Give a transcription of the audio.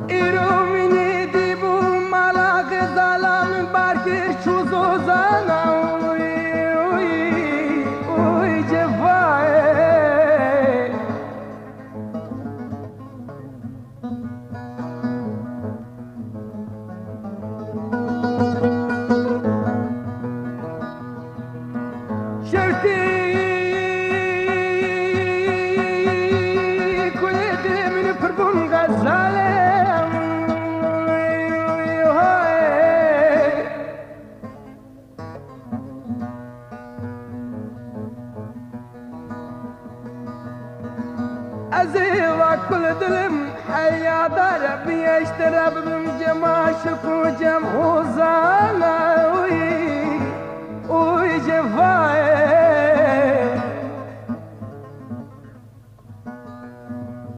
ایرومینی دیبو مالا غزالان برکی چوزوزانا اوی جفای شرطی کنید من پربون غزاله ازي وكل دلم حيا دار بيشترى بمجمع شكو جم وزانا وي جفاي